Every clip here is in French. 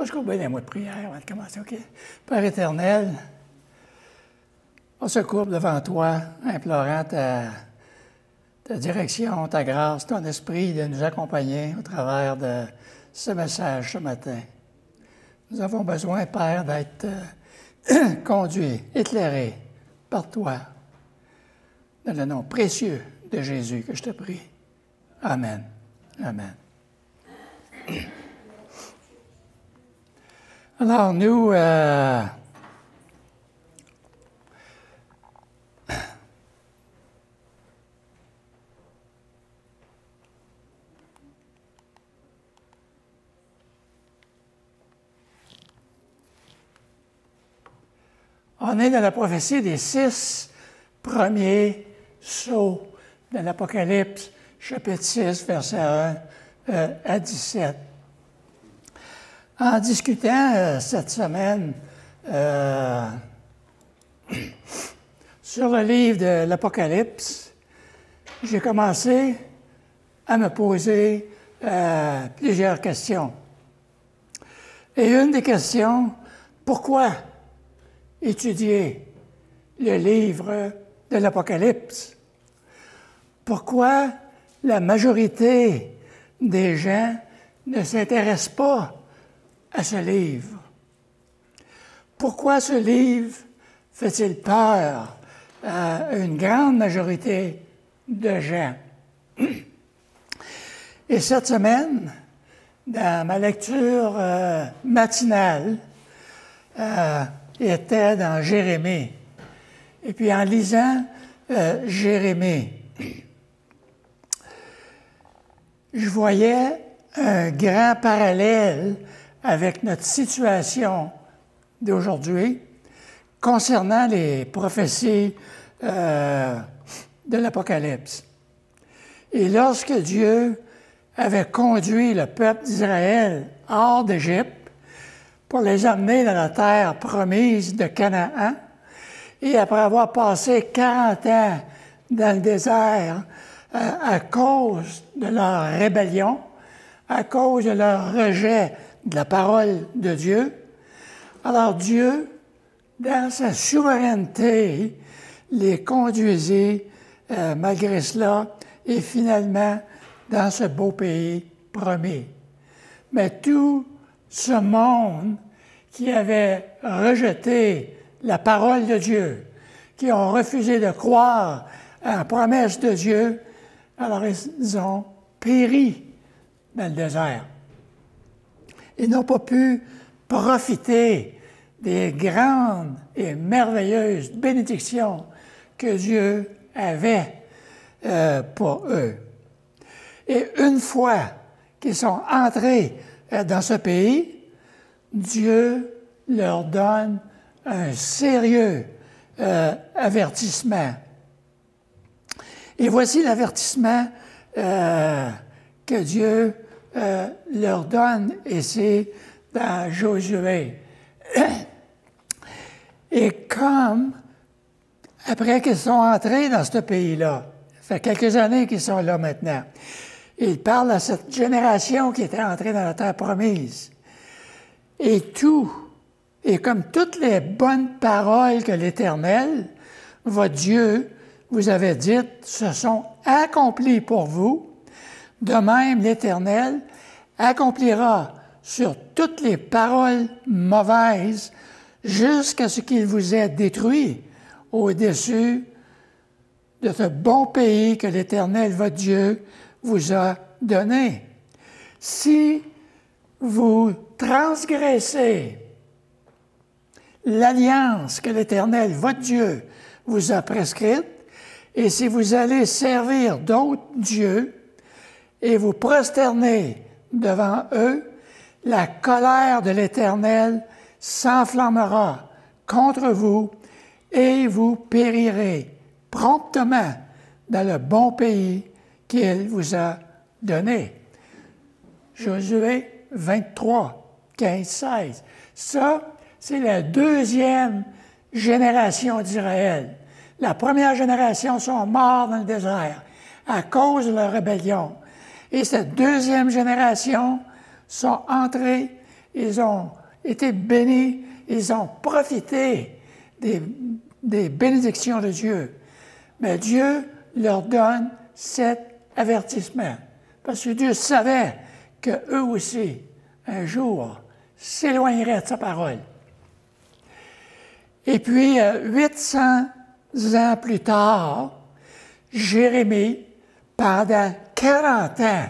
Je coupe bien les mots de prière avant de commencer, OK? Père éternel, on se courbe devant toi, implorant ta direction, ta grâce, ton esprit de nous accompagner au travers de ce message ce matin. Nous avons besoin, Père, d'être conduits, éclairés par toi. Dans le nom précieux de Jésus que je te prie. Amen. Amen. Alors, nous, on est dans la prophétie des 6 premiers sceaux de l'Apocalypse, chapitre 6, versets 1 à 17. En discutant cette semaine sur le livre de l'Apocalypse, j'ai commencé à me poser plusieurs questions. Et une des questions, pourquoi étudier le livre de l'Apocalypse? Pourquoi la majorité des gens ne s'intéressent pas à ce livre? Pourquoi ce livre fait-il peur à une grande majorité de gens? Et cette semaine, dans ma lecture matinale, était dans Jérémie. Et puis en lisant Jérémie, je voyais un grand parallèle avec notre situation d'aujourd'hui concernant les prophéties de l'Apocalypse. Et lorsque Dieu avait conduit le peuple d'Israël hors d'Égypte pour les amener dans la terre promise de Canaan, et après avoir passé 40 ans dans le désert à cause de leur rébellion, à cause de leur rejet de la parole de Dieu, alors Dieu, dans sa souveraineté, les conduisit malgré cela et finalement dans ce beau pays promis. Mais tout ce monde qui avait rejeté la parole de Dieu, qui ont refusé de croire à la promesse de Dieu, alors ils ont péri dans le désert. Ils n'ont pas pu profiter des grandes et merveilleuses bénédictions que Dieu avait pour eux. Et une fois qu'ils sont entrés dans ce pays, Dieu leur donne un sérieux avertissement. Et voici l'avertissement que Dieu leur donne, et c'est dans Josué. Et comme, après qu'ils sont entrés dans ce pays-là, ça fait quelques années qu'ils sont là maintenant, il parle à cette génération qui était entrée dans la terre promise. Et comme toutes les bonnes paroles que l'Éternel, votre Dieu, vous avait dites, se sont accomplies pour vous, de même l'Éternel accomplira sur toutes les paroles mauvaises jusqu'à ce qu'il vous ait détruit au-dessus de ce bon pays que l'Éternel, votre Dieu, vous a donné. Si vous transgressez l'alliance que l'Éternel, votre Dieu, vous a prescrite, et si vous allez servir d'autres dieux et vous prosterner devant eux, la colère de l'Éternel s'enflammera contre vous et vous périrez promptement dans le bon pays qu'il vous a donné. Josué 23, 15, 16. Ça, c'est la deuxième génération d'Israël. La première génération sont morts dans le désert à cause de leur rébellion. Et cette deuxième génération sont entrés ils ont été bénis, ils ont profité des bénédictions de Dieu. Mais Dieu leur donne cet avertissement. Parce que Dieu savait qu'eux aussi, un jour, s'éloigneraient de sa parole. Et puis, 800 ans plus tard, Jérémie, pendant 40 ans,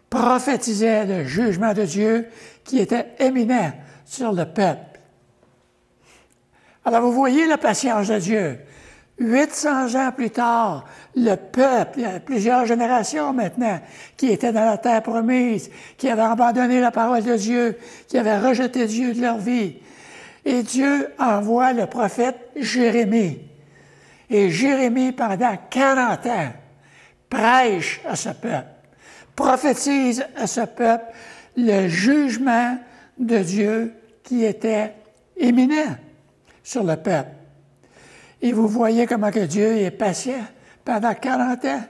prophétisait le jugement de Dieu qui était imminent sur le peuple. Alors, vous voyez la patience de Dieu. 800 ans plus tard, le peuple, il y a plusieurs générations maintenant, qui étaient dans la terre promise, qui avaient abandonné la parole de Dieu, qui avaient rejeté Dieu de leur vie. Et Dieu envoie le prophète Jérémie. Et Jérémie, pendant 40 ans, prêche à ce peuple, prophétise à ce peuple le jugement de Dieu qui était imminent sur le peuple. Et vous voyez comment que Dieu est patient pendant 40 ans.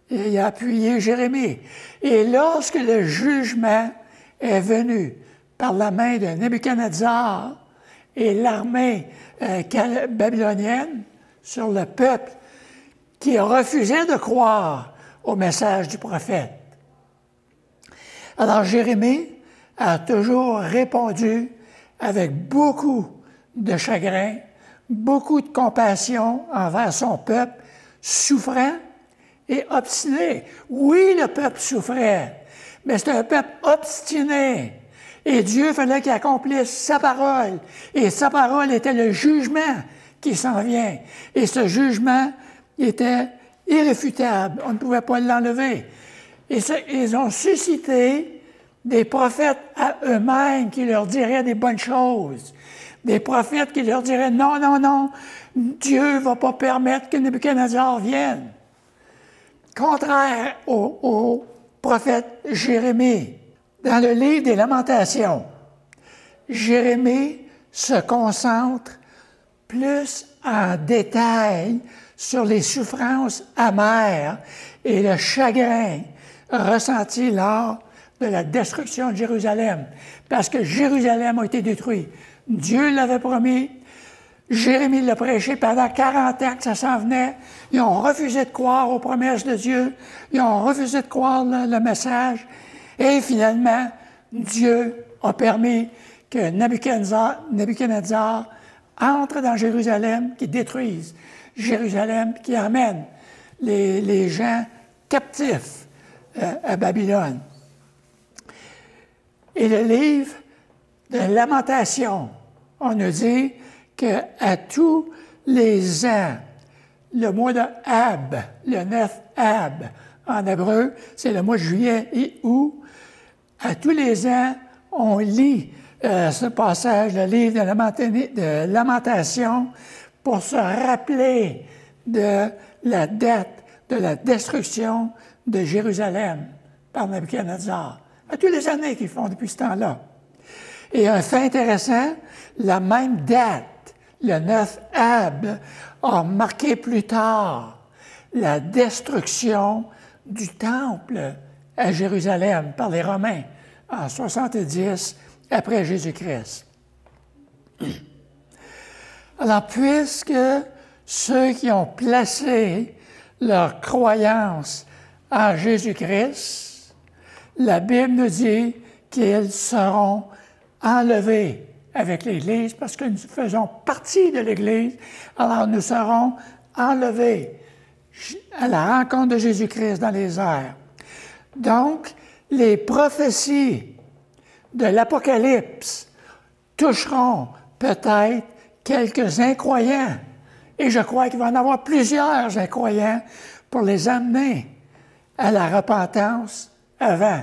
Et il a appuyé Jérémie. Et lorsque le jugement est venu par la main de Nebuchadnezzar et l'armée babylonienne sur le peuple qui refusait de croire au message du prophète. Alors Jérémie a toujours répondu avec beaucoup de chagrin, beaucoup de compassion envers son peuple, souffrant et obstiné. Oui, le peuple souffrait, mais c'était un peuple obstiné. Et Dieu fallait qu'il accomplisse sa parole. Et sa parole était le jugement qui s'en vient. Et ce jugement était irréfutable. On ne pouvait pas l'enlever. Et ils ont suscité des prophètes à eux-mêmes qui leur diraient des bonnes choses. Des prophètes qui leur diraient « Non, non, non, Dieu ne va pas permettre que Nebuchadnezzar vienne. » Contraire au prophète Jérémie. Dans le livre des Lamentations, Jérémie se concentre plus en détail sur les souffrances amères et le chagrin ressenti lors de la destruction de Jérusalem, parce que Jérusalem a été détruit. Dieu l'avait promis, Jérémie l'a prêché pendant 40 ans que ça s'en venait. Ils ont refusé de croire aux promesses de Dieu, ils ont refusé de croire le message, et finalement, Dieu a permis que Nebuchadnezzar entre dans Jérusalem, qui détruise Jérusalem, qui amène les gens captifs à Babylone. Et le livre de Lamentations, on nous dit qu'à tous les ans, le mois de Ab, le 9 Ab, en hébreu, c'est le mois de juillet et août, à tous les ans, on lit ce passage, le livre de Lamentations, pour se rappeler de la date de la destruction de Jérusalem par Nebuchadnezzar. À tous les années qu'ils font depuis ce temps-là. Et un fait intéressant, la même date, le 9 Ab, a marqué plus tard la destruction du temple à Jérusalem par les Romains en 70 après Jésus-Christ. Alors, puisque ceux qui ont placé leur croyance en Jésus-Christ, la Bible nous dit qu'ils seront enlevés avec l'Église parce que nous faisons partie de l'Église, alors nous serons enlevés à la rencontre de Jésus-Christ dans les airs. Donc, les prophéties de l'Apocalypse toucheront peut-être quelques incroyants, et je crois qu'il va en avoir plusieurs incroyants pour les amener à la repentance avant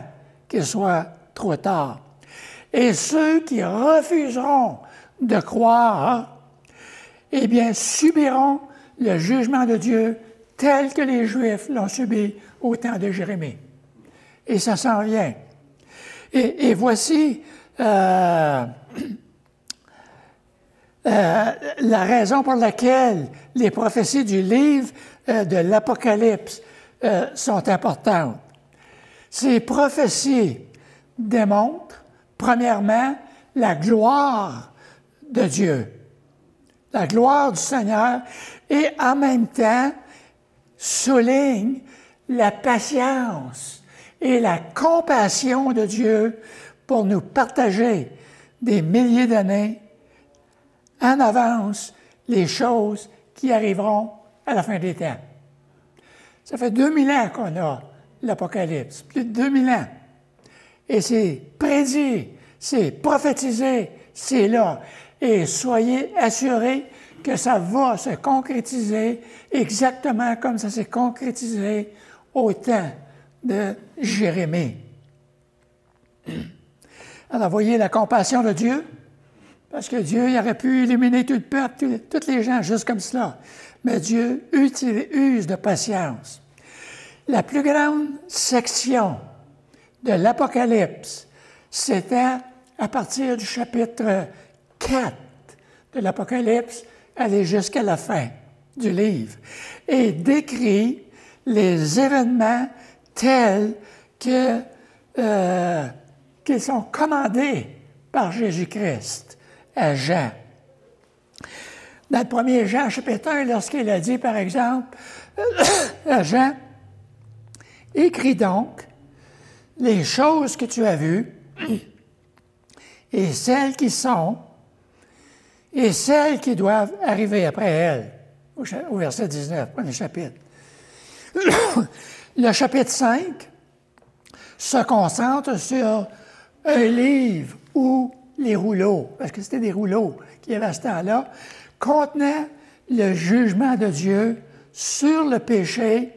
qu'il soit trop tard. Et ceux qui refuseront de croire, eh bien, subiront le jugement de Dieu tel que les Juifs l'ont subi au temps de Jérémie. Et ça s'en vient. Et voici la raison pour laquelle les prophéties du livre de l'Apocalypse sont importantes. Ces prophéties démontrent, Premièrement, la gloire de Dieu, la gloire du Seigneur, et en même temps souligne la patience et la compassion de Dieu pour nous partager des milliers d'années en avance les choses qui arriveront à la fin des temps. Ça fait 2000 ans qu'on a l'Apocalypse, plus de 2000 ans. Et c'est prédit, c'est prophétisé, c'est là. Et soyez assurés que ça va se concrétiser exactement comme ça s'est concrétisé au temps de Jérémie. Alors, voyez la compassion de Dieu, parce que Dieu il aurait pu éliminer tout le peuple, tous les gens, juste comme cela. Mais Dieu use de patience. La plus grande section de l'Apocalypse, c'était à partir du chapitre 4 de l'Apocalypse, aller jusqu'à la fin du livre, et décrit les événements tels que qu'ils sont commandés par Jésus-Christ à Jean. Dans le premier Jean, chapitre 1, lorsqu'il a dit, par exemple, à Jean, « Écris donc les choses que tu as vues, et celles qui sont, et celles qui doivent arriver après elles. » Au verset 19, premier chapitre. Le chapitre 5 se concentre sur un livre où les rouleaux, parce que c'était des rouleaux qu'il y avait à ce temps-là, contenaient le jugement de Dieu sur le péché,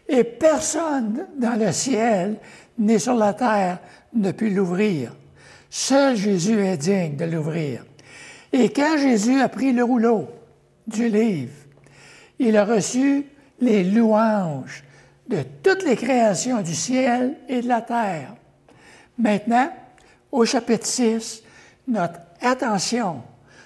et personne dans le ciel ni sur la terre ne put l'ouvrir. Seul Jésus est digne de l'ouvrir. Et quand Jésus a pris le rouleau du livre, il a reçu les louanges de toutes les créations du ciel et de la terre. Maintenant, au chapitre 6, notre attention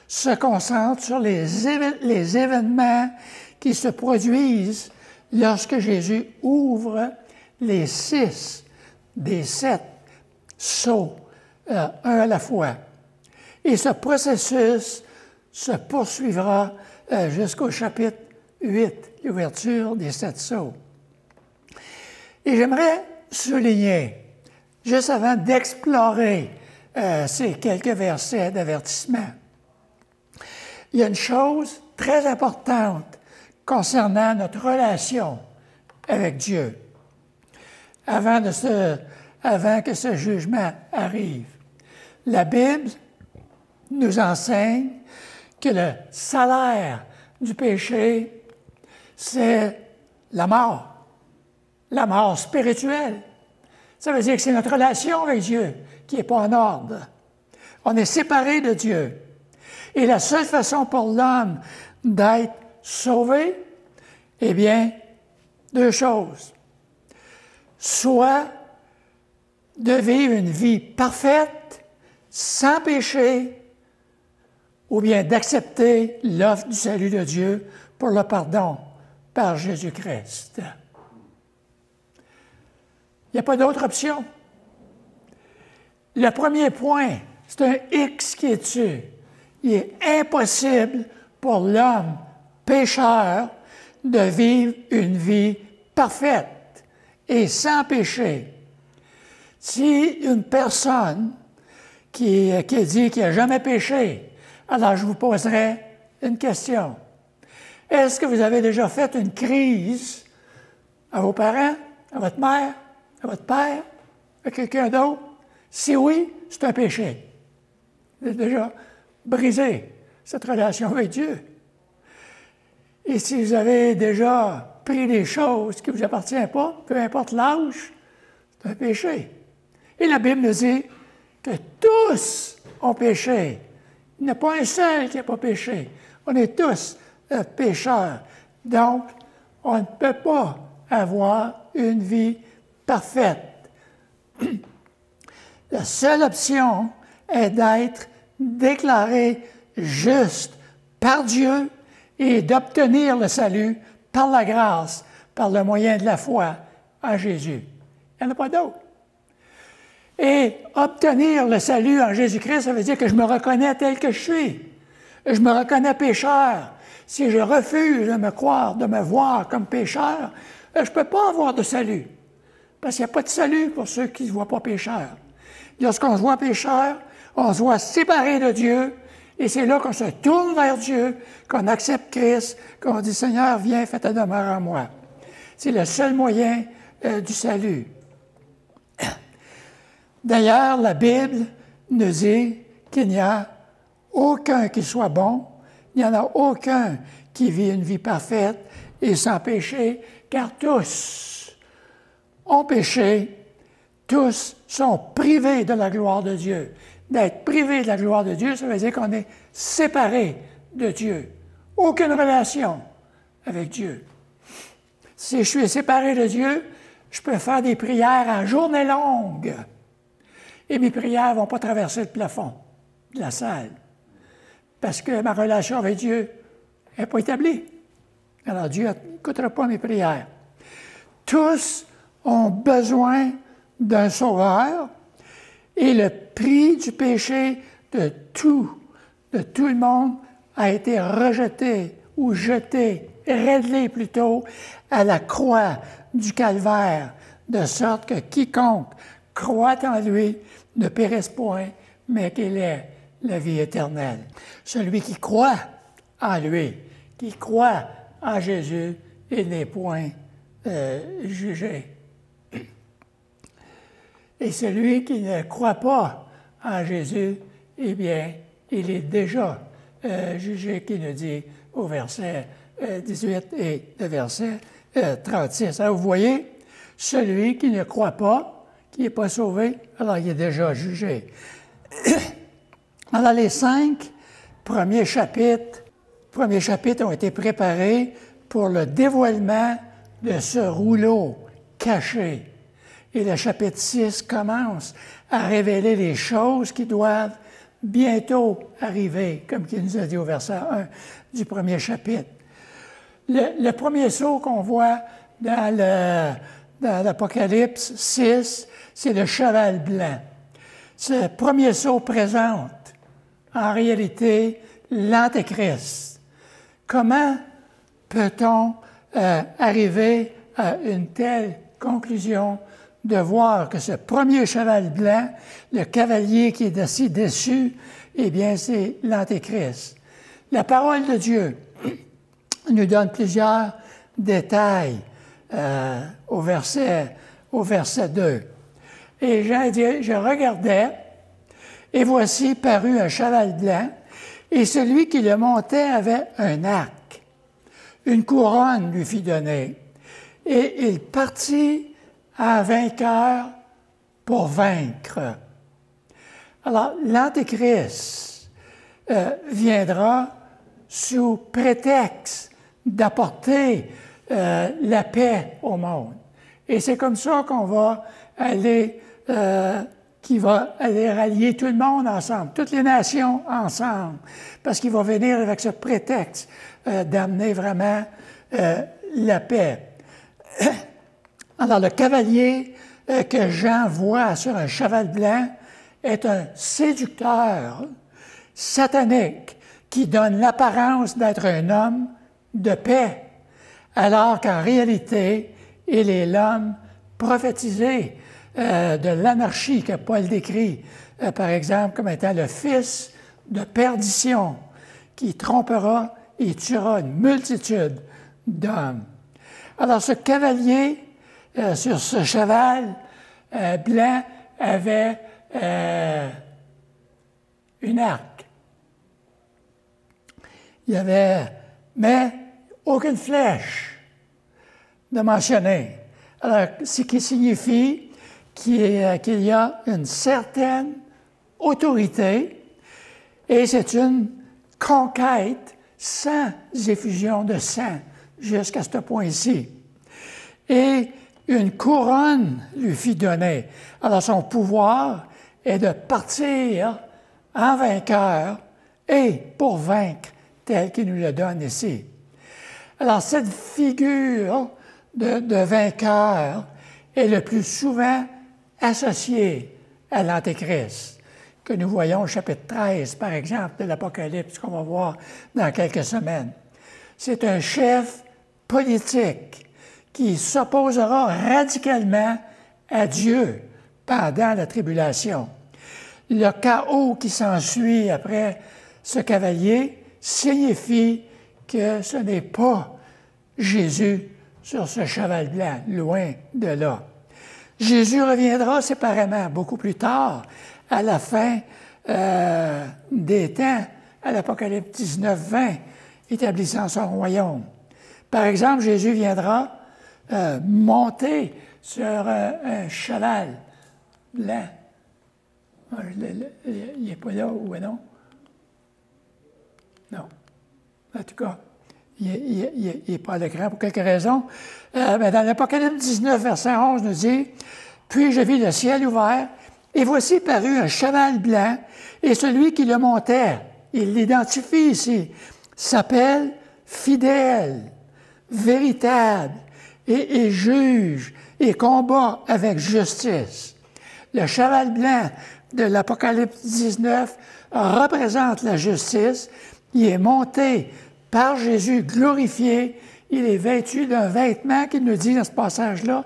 se concentre sur les événements qui se produisent lorsque Jésus ouvre les 6 des 7 sceaux, un à la fois. Et ce processus se poursuivra jusqu'au chapitre 8, l'ouverture des 7 sceaux. Et j'aimerais souligner, juste avant d'explorer ces quelques versets d'avertissement, il y a une chose très importante concernant notre relation avec Dieu avant que ce jugement arrive. La Bible nous enseigne que le salaire du péché, c'est la mort spirituelle. Ça veut dire que c'est notre relation avec Dieu qui n'est pas en ordre. On est séparé de Dieu. Et la seule façon pour l'homme d'être sauvé, eh bien, 2 choses. Soit de vivre une vie parfaite, sans péché, ou bien d'accepter l'offre du salut de Dieu pour le pardon par Jésus-Christ. Il n'y a pas d'autre option. Le premier point, c'est un X qui est dessus. Il est impossible pour l'homme pécheur de vivre une vie parfaite et sans péché. Si une personne qui dit qu'il n'a jamais péché, alors je vous poserai une question. Est-ce que vous avez déjà fait une crise à vos parents, à votre mère, à votre père, à quelqu'un d'autre? Si oui, c'est un péché. Vous avez déjà brisé cette relation avec Dieu. Et si vous avez déjà pris des choses qui ne vous appartiennent pas, peu importe l'âge, c'est un péché. Et la Bible nous dit que tous ont péché. Il n'y a pas un seul qui n'a pas péché. On est tous pécheurs. Donc, on ne peut pas avoir une vie parfaite. La seule option est d'être déclaré juste par Dieu et d'obtenir le salut par la grâce, par le moyen de la foi en Jésus. Il n'y en a pas d'autre. Et obtenir le salut en Jésus-Christ, ça veut dire que je me reconnais tel que je suis. Je me reconnais pécheur. Si je refuse de me croire, de me voir comme pécheur, je ne peux pas avoir de salut. Parce qu'il n'y a pas de salut pour ceux qui ne se voient pas pécheurs. Lorsqu'on se voit pécheur, on se voit séparé de Dieu, et c'est là qu'on se tourne vers Dieu, qu'on accepte Christ, qu'on dit « Seigneur, viens, fais ta demeure en moi ». C'est le seul moyen du salut. D'ailleurs, la Bible nous dit qu'il n'y a aucun qui soit bon, il n'y en a aucun qui vit une vie parfaite et sans péché, car tous ont péché, tous sont privés de la gloire de Dieu. D'être privé de la gloire de Dieu, ça veut dire qu'on est séparé de Dieu. Aucune relation avec Dieu. Si je suis séparé de Dieu, je peux faire des prières en journée longue. Et mes prières ne vont pas traverser le plafond de la salle. Parce que ma relation avec Dieu n'est pas établie. Alors Dieu n'écoutera pas mes prières. Tous ont besoin d'un sauveur et le prix du péché de tout le monde a été rejeté ou jeté, réglé plutôt, à la croix du calvaire, de sorte que quiconque croit en lui ne périsse point, mais qu'il ait la vie éternelle. Celui qui croit en lui, qui croit en Jésus, il n'est point jugé. Et celui qui ne croit pas en Jésus, eh bien, il est déjà jugé, qui nous dit au verset 18 et le verset 36. Alors, vous voyez, celui qui ne croit pas, qui n'est pas sauvé, alors il est déjà jugé. Alors, les 5 premiers chapitres ont été préparés pour le dévoilement de ce rouleau caché. Et le chapitre 6 commence à révéler les choses qui doivent bientôt arriver, comme il nous a dit au verset 1 du premier chapitre. Le premier sceau qu'on voit dans l'Apocalypse 6, c'est le cheval blanc. Ce premier sceau présente en réalité l'Antéchrist. Comment peut-on arriver à une telle conclusion de voir que ce premier cheval blanc, le cavalier qui est assis dessus, eh bien, c'est l'Antéchrist. La parole de Dieu nous donne plusieurs détails au verset 2. Et je regardais, et voici parut un cheval blanc, et celui qui le montait avait un arc. Une couronne lui fut donnée, et il partit en vainqueur pour vaincre. Alors, l'Antéchrist viendra sous prétexte d'apporter la paix au monde. Et c'est comme ça qu'on va aller, qui va aller rallier tout le monde ensemble, toutes les nations ensemble, parce qu'il va venir avec ce prétexte d'amener vraiment la paix. Alors, le cavalier que Jean voit sur un cheval blanc est un séducteur satanique qui donne l'apparence d'être un homme de paix, alors qu'en réalité, il est l'homme prophétisé de l'anarchie que Paul décrit, par exemple, comme étant le fils de perdition qui trompera et tuera une multitude d'hommes. Alors, ce cavalier sur ce cheval blanc avait une arc. Il y avait, mais aucune flèche de mentionner. Alors, ce qui signifie qu'il y a une certaine autorité et c'est une conquête sans effusion de sang jusqu'à ce point-ci. Et une couronne lui fut donnée. Alors, son pouvoir est de partir en vainqueur et pour vaincre, tel qu'il nous le donne ici. Alors, cette figure de vainqueur est le plus souvent associée à l'Antéchrist, que nous voyons au chapitre 13, par exemple, de l'Apocalypse, qu'on va voir dans quelques semaines. C'est un chef politique qui s'opposera radicalement à Dieu pendant la tribulation. Le chaos qui s'ensuit après ce cavalier signifie que ce n'est pas Jésus sur ce cheval blanc, loin de là. Jésus reviendra séparément beaucoup plus tard, à la fin des temps, à l'Apocalypse 19, 20, établissant son royaume. Par exemple, Jésus viendra monter sur un cheval blanc. Il n'est pas là, ou non? Non. En tout cas, il n'est pas à l'écran pour quelques raisons. Mais dans l'Apocalypse 19, verset 11, nous dit « Puis je vis le ciel ouvert, et voici parut un cheval blanc, et celui qui le montait, il l'identifie ici, s'appelle Fidèle, véritable, et juge, et combat avec justice. » Le cheval blanc de l'Apocalypse 19 représente la justice. Il est monté par Jésus glorifié. Il est vêtu d'un vêtement qu'il nous dit dans ce passage-là,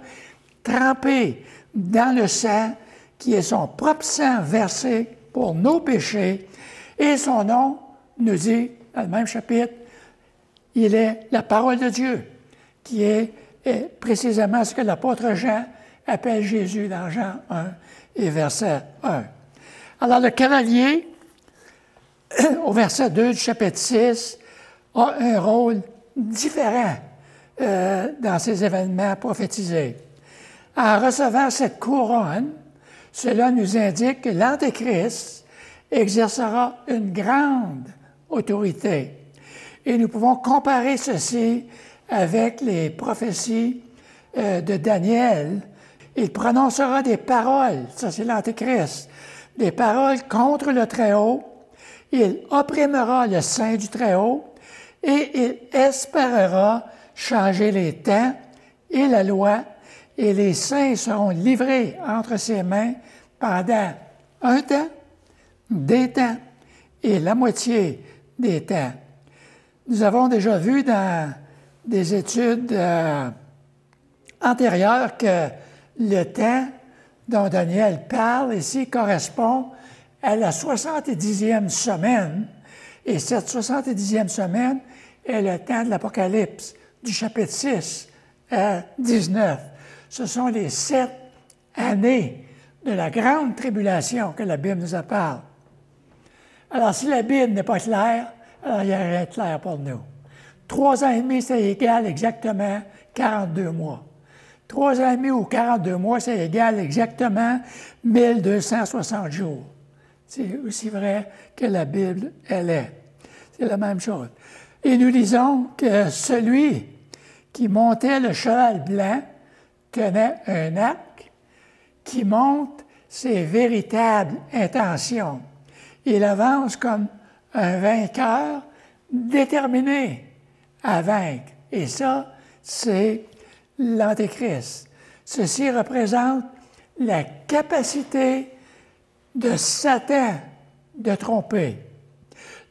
trempé dans le sang, qui est son propre sang versé pour nos péchés. Et son nom nous dit, dans le même chapitre, il est la parole de Dieu, qui est précisément ce que l'apôtre Jean appelle Jésus dans Jean 1 et verset 1. Alors le cavalier, au verset 2 du chapitre 6, a un rôle différent dans ces événements prophétisés. En recevant cette couronne, cela nous indique que l'Antéchrist exercera une grande autorité. Et nous pouvons comparer ceci avec les prophéties de Daniel. Il prononcera des paroles, ça c'est l'Antéchrist, des paroles contre le Très-Haut. Il opprimera le sein du Très-Haut et il espérera changer les temps et la loi, et les saints seront livrés entre ses mains pendant un temps, des temps et la moitié des temps. Nous avons déjà vu dans des études antérieures que le temps dont Daniel parle ici correspond à la 70e semaine, et cette 70e semaine est le temps de l'Apocalypse, du chapitre 6 à 19. Ce sont les 7 années de la grande tribulation que la Bible nous en parle. Alors, si la Bible n'est pas claire, alors il n'y a rien de clair pour nous. 3 ans et demi, c'est égal exactement 42 mois. 3 ans et demi ou 42 mois, c'est égal exactement 1260 jours. C'est aussi vrai que la Bible, elle est. C'est la même chose. Et nous lisons que celui qui montait le cheval blanc tenait un arc qui montre ses véritables intentions. Il avance comme un vainqueur déterminé à vaincre. Et ça, c'est l'Antéchrist. Ceci représente la capacité de Satan de tromper.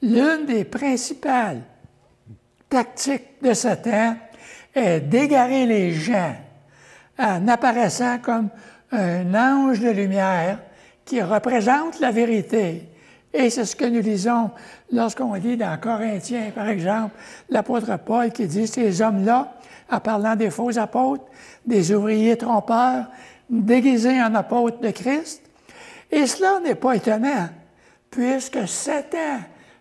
L'une des principales tactiques de Satan est d'égarer les gens en apparaissant comme un ange de lumière qui représente la vérité. Et c'est ce que nous lisons lorsqu'on lit dans Corinthiens, par exemple, l'apôtre Paul qui dit « Ces hommes-là, en parlant des faux apôtres, des ouvriers trompeurs, déguisés en apôtres de Christ. » Et cela n'est pas étonnant, puisque Satan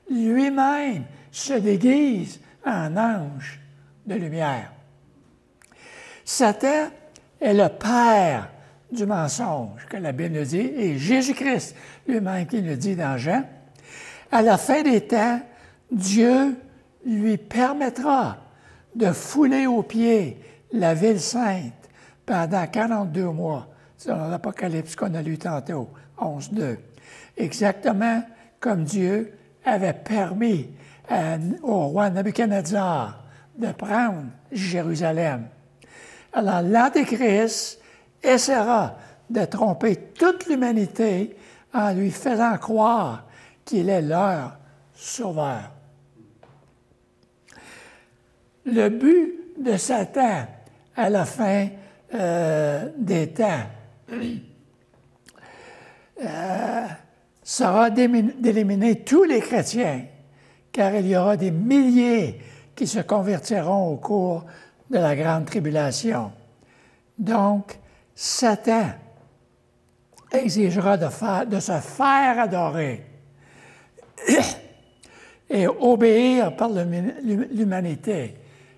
lui-même se déguise en ange de lumière. Satan est le père du mensonge, que la Bible nous dit, et Jésus-Christ lui-même qui le dit dans Jean. À la fin des temps, Dieu lui permettra de fouler aux pieds la ville sainte pendant 42 mois, selon l'Apocalypse qu'on a lu tantôt, 11.2. Exactement comme Dieu avait permis au roi Nabuchodonosor de prendre Jérusalem. Alors, l'Antéchrist essaiera de tromper toute l'humanité en lui faisant croire qu'il est leur sauveur. Le but de Satan à la fin des temps sera d'éliminer tous les chrétiens, car il y aura des milliers qui se convertiront au cours de la grande tribulation. Donc, Satan exigera de se faire adorer et obéir par l'humanité.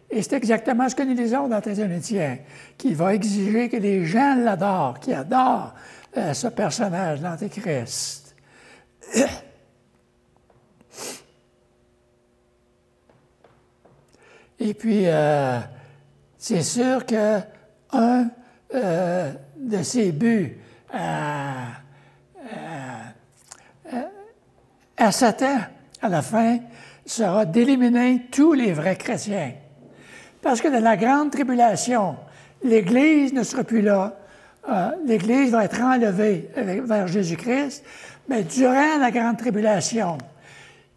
Et c'est exactement ce que nous lisons dans Thessaloniciens, qu'il va exiger que les gens l'adorent, qui adorent ce personnage, l'Antéchrist. Et puis, c'est sûr qu'un de ses buts à Satan, à la fin, sera d'éliminer tous les vrais chrétiens. Parce que dans la grande tribulation, l'Église ne sera plus là. L'Église va être enlevée vers Jésus-Christ, mais durant la grande tribulation,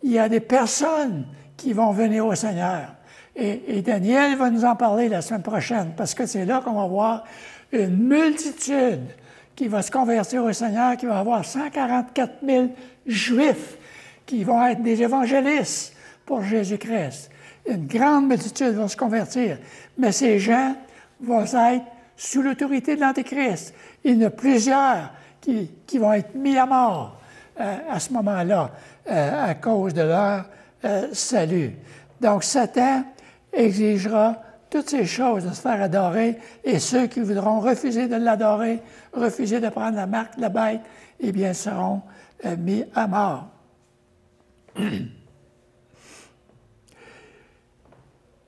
il y a des personnes qui vont venir au Seigneur. Et Daniel va nous en parler la semaine prochaine, parce que c'est là qu'on va voir une multitude qui va se convertir au Seigneur, qui va avoir 144 000 Juifs qui vont être des évangélistes pour Jésus-Christ. Une grande multitude va se convertir, mais ces gens vont être sous l'autorité de l'Antéchrist. Il y en a plusieurs qui vont être mis à mort à ce moment-là à cause de leur salut. Donc, Satan exigera toutes ces choses de se faire adorer, et ceux qui voudront refuser de l'adorer, refuser de prendre la marque de la bête, eh bien, seront mis à mort.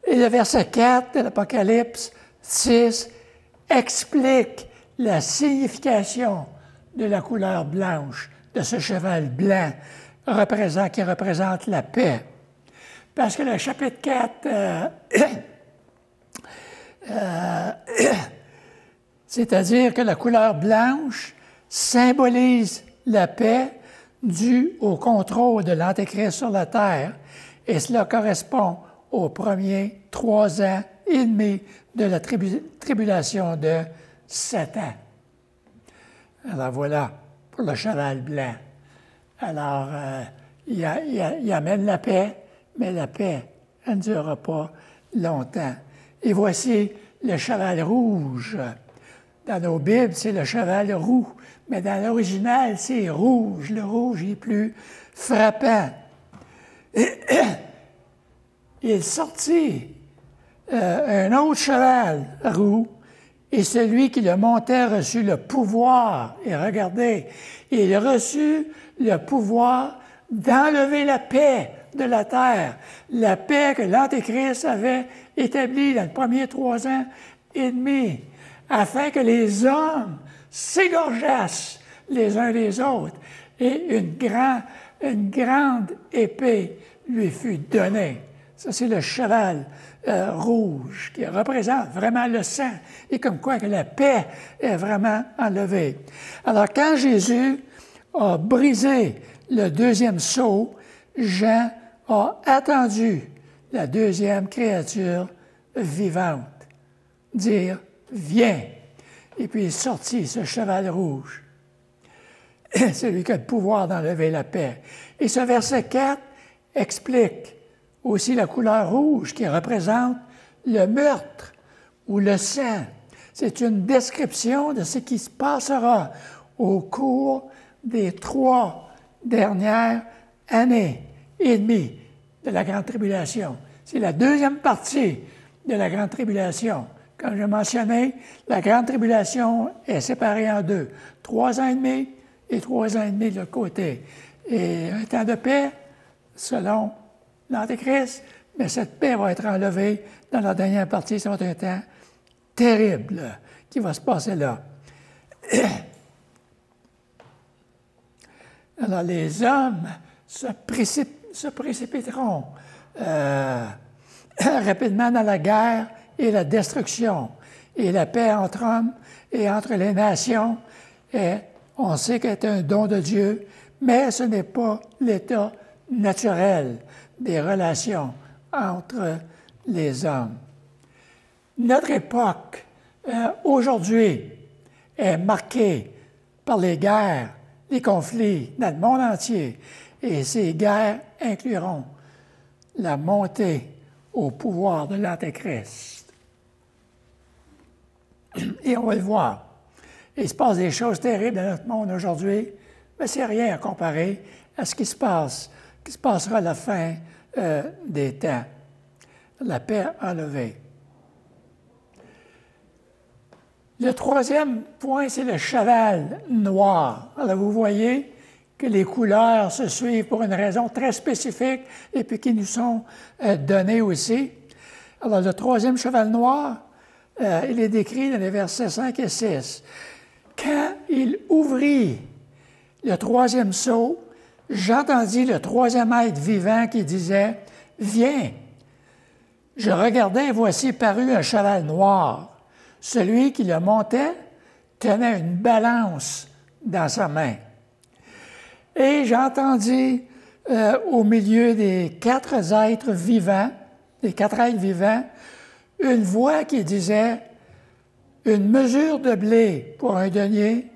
Et le verset 4 de l'Apocalypse 6 explique la signification de la couleur blanche, de ce cheval blanc qui représente la paix. Parce que le chapitre 4, c'est-à-dire que la couleur blanche symbolise la paix due au contrôle de l'Antéchrist sur la terre, et cela correspond aux premiers 3 ans et demi de la tribulation de Satan. Alors voilà, pour le cheval blanc. Alors, il amène la paix, mais la paix, elle ne durera pas longtemps. Et voici le cheval rouge. Dans nos Bibles, c'est le cheval roux, mais dans l'original, c'est rouge. Le rouge est plus frappant. Il sortit un autre cheval roux, et celui qui le montait reçut le pouvoir, et regardez, il reçut le pouvoir d'enlever la paix de la terre, la paix que l'Antéchrist avait établie dans les premiers 3 ans et demi, afin que les hommes s'égorgeassent les uns les autres, et une grande épée lui fut donnée. Ça, c'est le cheval rouge qui représente vraiment le sang, et comme quoi que la paix est vraiment enlevée. Alors, quand Jésus a brisé le deuxième sceau, Jean a attendu la deuxième créature vivante dire « Viens ». Et puis il est sorti, ce cheval rouge. C'est lui qui a le pouvoir d'enlever la paix. Et ce verset 4 explique aussi la couleur rouge qui représente le meurtre ou le sang. C'est une description de ce qui se passera au cours des 3 dernières années et demie de la Grande Tribulation. C'est la deuxième partie de la Grande Tribulation. Comme je mentionnais, la Grande Tribulation est séparée en 2. 3 ans et demi et 3 ans et demi de l'autre côté. Et un temps de paix, selon l'Antéchrist, mais cette paix va être enlevée dans la dernière partie. Ça va être un temps terrible qui va se passer là. Alors, les hommes se précipiteront rapidement dans la guerre et la destruction, et la paix entre hommes et entre les nations on sait qu'elle est un don de Dieu, mais ce n'est pas l'état naturel des relations entre les hommes. Notre époque, aujourd'hui, est marquée par les guerres, les conflits dans le monde entier, et ces guerres incluront la montée au pouvoir de l'Antéchrist. Et on va le voir. Il se passe des choses terribles dans notre monde aujourd'hui, mais c'est rien à comparer à ce qui se passera à la fin des temps. La paix enlevée. Le troisième point, c'est le cheval noir. Alors, vous voyez que les couleurs se suivent pour une raison très spécifique et puis qui nous sont données aussi. Alors, le troisième cheval noir, il est décrit dans les versets 5 et 6. Quand il ouvrit le troisième sceau, j'entendis le troisième être vivant qui disait « Viens ». Je regardai et voici parut un cheval noir. Celui qui le montait tenait une balance dans sa main. Et j'entendis au milieu des quatre êtres vivants, une voix qui disait « Une mesure de blé pour un denier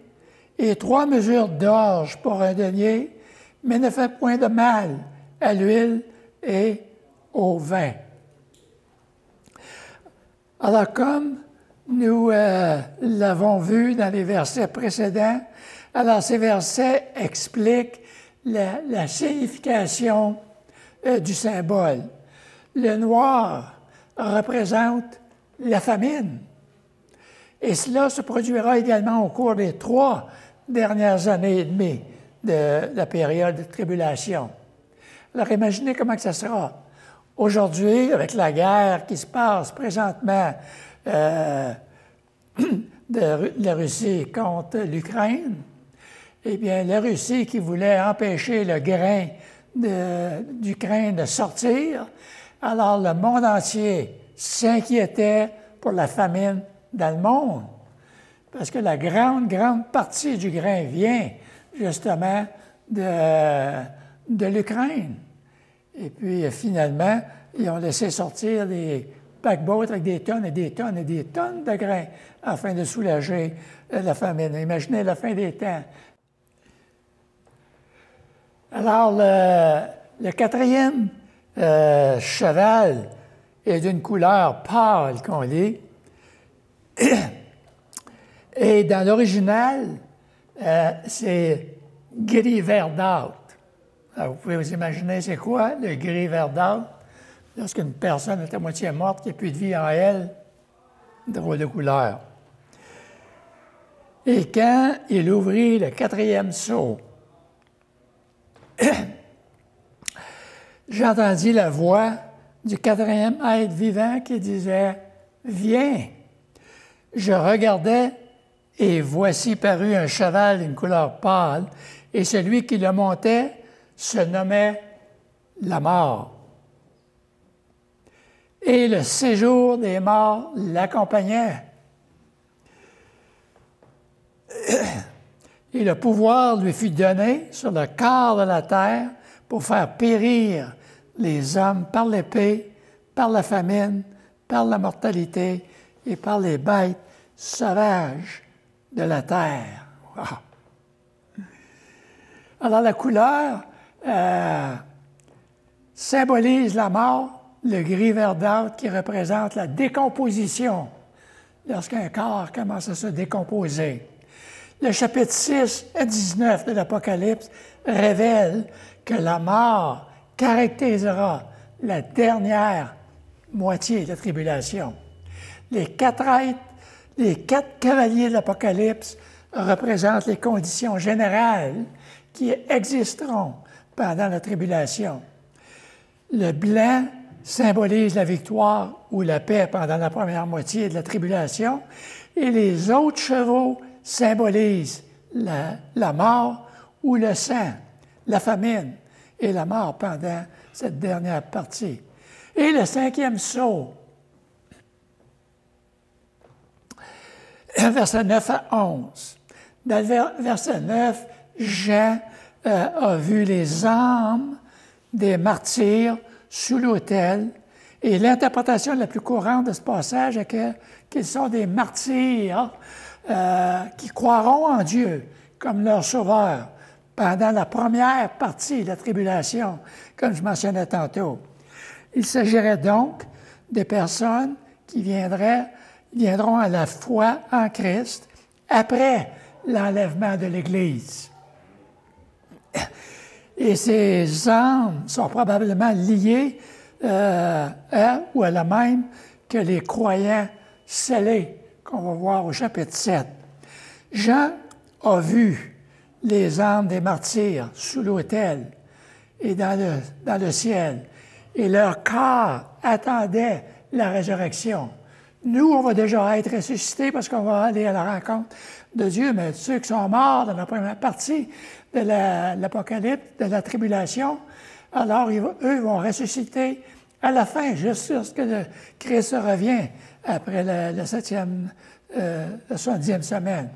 et 3 mesures d'orge pour un denier, mais ne fait point de mal à l'huile et au vin. » Alors, comme nous l'avons vu dans les versets précédents, alors ces versets expliquent la signification du symbole. Le noir représente la famine. Et cela se produira également au cours des 3 dernières années et demie de la période de tribulation. Alors imaginez comment que ça sera. Aujourd'hui, avec la guerre qui se passe présentement de la Russie contre l'Ukraine, eh bien, la Russie qui voulait empêcher le grain d'Ukraine de sortir, alors le monde entier s'inquiétait pour la famine dans le monde, parce que la grande partie du grain vient justement de l'Ukraine. Et puis, finalement, ils ont laissé sortir des paquebots avec des tonnes et des tonnes et des tonnes de grains afin de soulager la famine. Imaginez la fin des temps. Alors, le quatrième cheval est d'une couleur pâle qu'on lit. Et dans l'original, c'est gris verdâtre. Alors, vous pouvez vous imaginer c'est quoi le gris verdâtre? Lorsqu'une personne est à moitié morte, qu'il n'y a plus de vie en elle, drôle de couleur. Et quand il ouvrit le 4e sceau, j'entendis la voix du 4e être vivant qui disait « Viens ». Je regardais, et voici parut un cheval d'une couleur pâle, et celui qui le montait se nommait la mort. Et le séjour des morts l'accompagnait. Et le pouvoir lui fut donné sur le quart de la terre pour faire périr les hommes par l'épée, par la famine, par la mortalité et par les bêtes sauvages de la terre. Wow. Alors la couleur symbolise la mort, le gris verdâtre qui représente la décomposition lorsqu'un corps commence à se décomposer. Le chapitre 6 à 19 de l'Apocalypse révèle que la mort caractérisera la dernière moitié de la tribulation. Les 4 cavaliers de l'Apocalypse représentent les conditions générales qui existeront pendant la tribulation. Le blanc symbolise la victoire ou la paix pendant la première moitié de la tribulation et les autres chevaux symbolisent la mort ou le sang, la famine et la mort pendant cette dernière partie. Et le 5e sceau, versets 9 à 11. Dans le verset 9, Jean a vu les âmes des martyrs sous l'autel. Et l'interprétation la plus courante de ce passage est qu'ils sont des martyrs qui croiront en Dieu comme leur sauveur pendant la première partie de la tribulation, comme je mentionnais tantôt. Il s'agirait donc des personnes qui viendront à la foi en Christ après l'enlèvement de l'Église. Et ces âmes sont probablement liées ou à la même que les croyants scellés qu'on va voir au chapitre 7. Jean a vu les âmes des martyrs sous l'autel et dans le ciel, et leur corps attendait la résurrection. Nous, on va déjà être ressuscités parce qu'on va aller à la rencontre de Dieu, mais ceux qui sont morts dans la première partie de l'Apocalypse, de la tribulation, alors eux vont ressusciter à la fin, juste lorsque le Christ revient après la 70e semaine.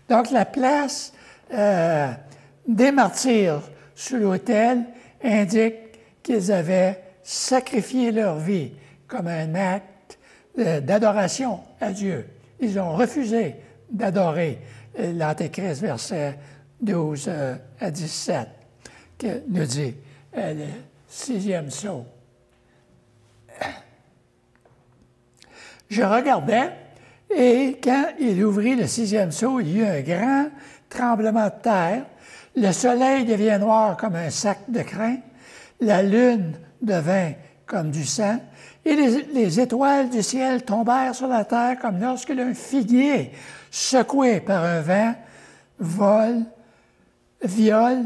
Donc, la place des martyrs sous l'autel indique qu'ils avaient sacrifié leur vie comme un acte d'adoration à Dieu. Ils ont refusé d'adorer l'Antéchrist, versets 12 à 17, que nous dit le 6e sceau. Je regardais, et quand il ouvrit le 6e sceau, il y eut un grand tremblement de terre. Le soleil devient noir comme un sac de crin, la lune devint comme du sang, et les étoiles du ciel tombèrent sur la terre comme lorsque un figuier, secoué par un vent, violent,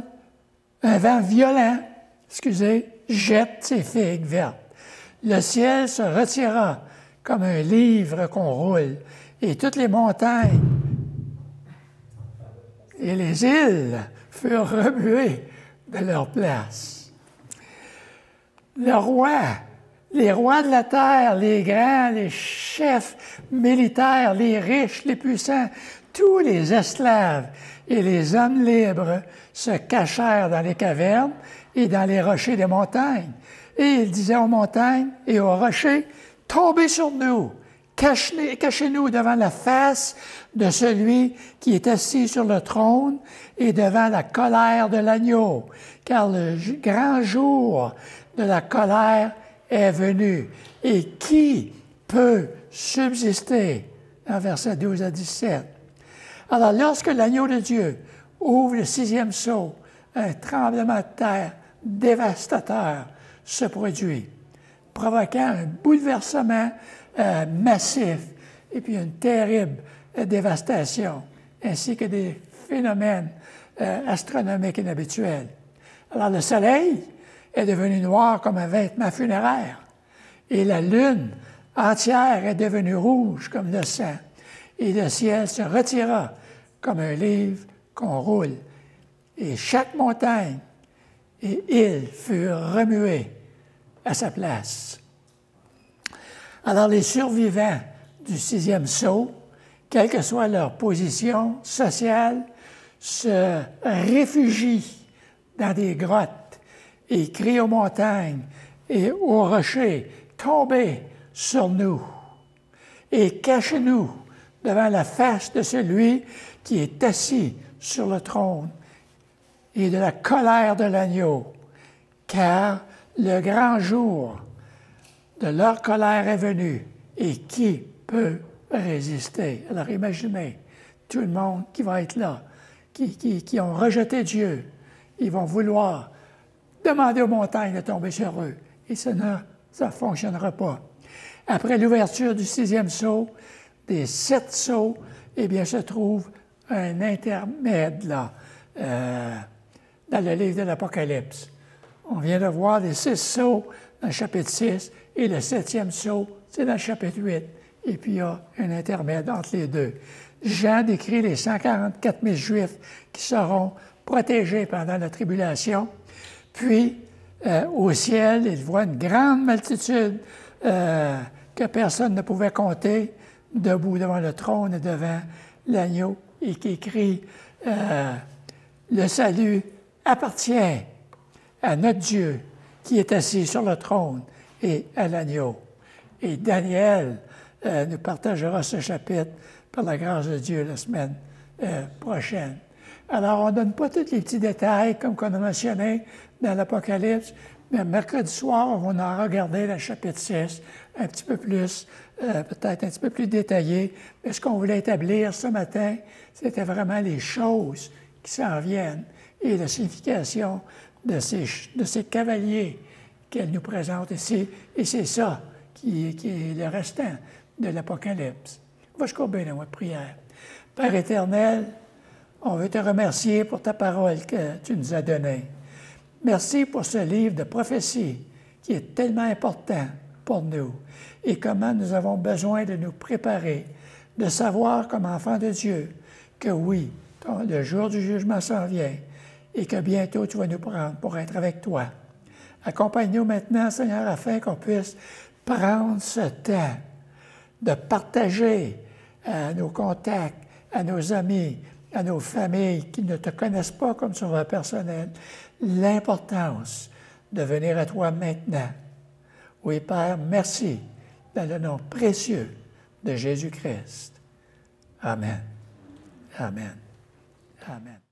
jette ses figues vertes. Le ciel se retira comme un livre qu'on roule, et toutes les montagnes et les îles furent remuées de leur place. Les rois de la terre, les grands, les chefs militaires, les riches, les puissants, tous les esclaves et les hommes libres se cachèrent dans les cavernes et dans les rochers des montagnes. Et il disait aux montagnes et aux rochers, « Tombez sur nous, cachez-nous devant la face de celui qui est assis sur le trône et devant la colère de l'agneau, car le grand jour de la colère est venu. Et qui peut subsister? » En versets 12 à 17. Alors, lorsque l'agneau de Dieu ouvre le 6e sceau, un tremblement de terre dévastateur se produit, provoquant un bouleversement massif et puis une terrible dévastation, ainsi que des phénomènes astronomiques inhabituels. Alors, le soleil est devenu noir comme un vêtement funéraire, et la lune entière est devenue rouge comme le sang, et le ciel se retira comme un livre qu'on roule, et chaque montagne et île furent remuées à sa place. Alors les survivants du 6e sceau, quelle que soit leur position sociale, se réfugient dans des grottes et crient aux montagnes et aux rochers, « Tombez sur nous et cachez-nous devant la face de celui qui est assis sur le trône et de la colère de l'agneau, car le grand jour de leur colère est venu, et qui peut résister? » Alors imaginez tout le monde qui va être là, qui ont rejeté Dieu. Ils vont vouloir demander aux montagnes de tomber sur eux, et ça ne fonctionnera pas. Après l'ouverture du 6e sceau, des 7 sceaux, eh bien, se trouve un intermède là, dans le livre de l'Apocalypse. On vient de voir les 6 sceaux dans le chapitre 6, et le 7e sceau, c'est dans le chapitre 8. Et puis, il y a un intermède entre les deux. Jean décrit les 144 000 Juifs qui seront protégés pendant la tribulation. Puis, au ciel, il voit une grande multitude que personne ne pouvait compter, debout devant le trône et devant l'agneau. et qui écrit le salut appartient à notre Dieu qui est assis sur le trône et à l'agneau. Et Daniel nous partagera ce chapitre par la grâce de Dieu la semaine prochaine. Alors, on ne donne pas tous les petits détails comme qu'on a mentionné dans l'Apocalypse, mais mercredi soir, on va en regarder le chapitre 6 un petit peu plus, peut-être un petit peu plus détaillé. Mais ce qu'on voulait établir ce matin, c'était vraiment les choses qui s'en viennent et la signification de ces cavaliers qu'elle nous présente ici. Et c'est ça qui est le restant de l'Apocalypse. Va se courber dans votre prière. Père éternel, on veut te remercier pour ta parole que tu nous as donnée. Merci pour ce livre de prophétie qui est tellement important pour nous et comment nous avons besoin de nous préparer, de savoir comme enfants de Dieu que oui, le jour du jugement s'en vient et que bientôt tu vas nous prendre pour être avec toi. Accompagne-nous maintenant, Seigneur, afin qu'on puisse prendre ce temps de partager à nos contacts, à nos amis, à nos familles qui ne te connaissent pas comme sauveur personnel, l'importance de venir à toi maintenant. Oui, Père, merci dans le nom précieux de Jésus-Christ. Amen. Amen. Amen.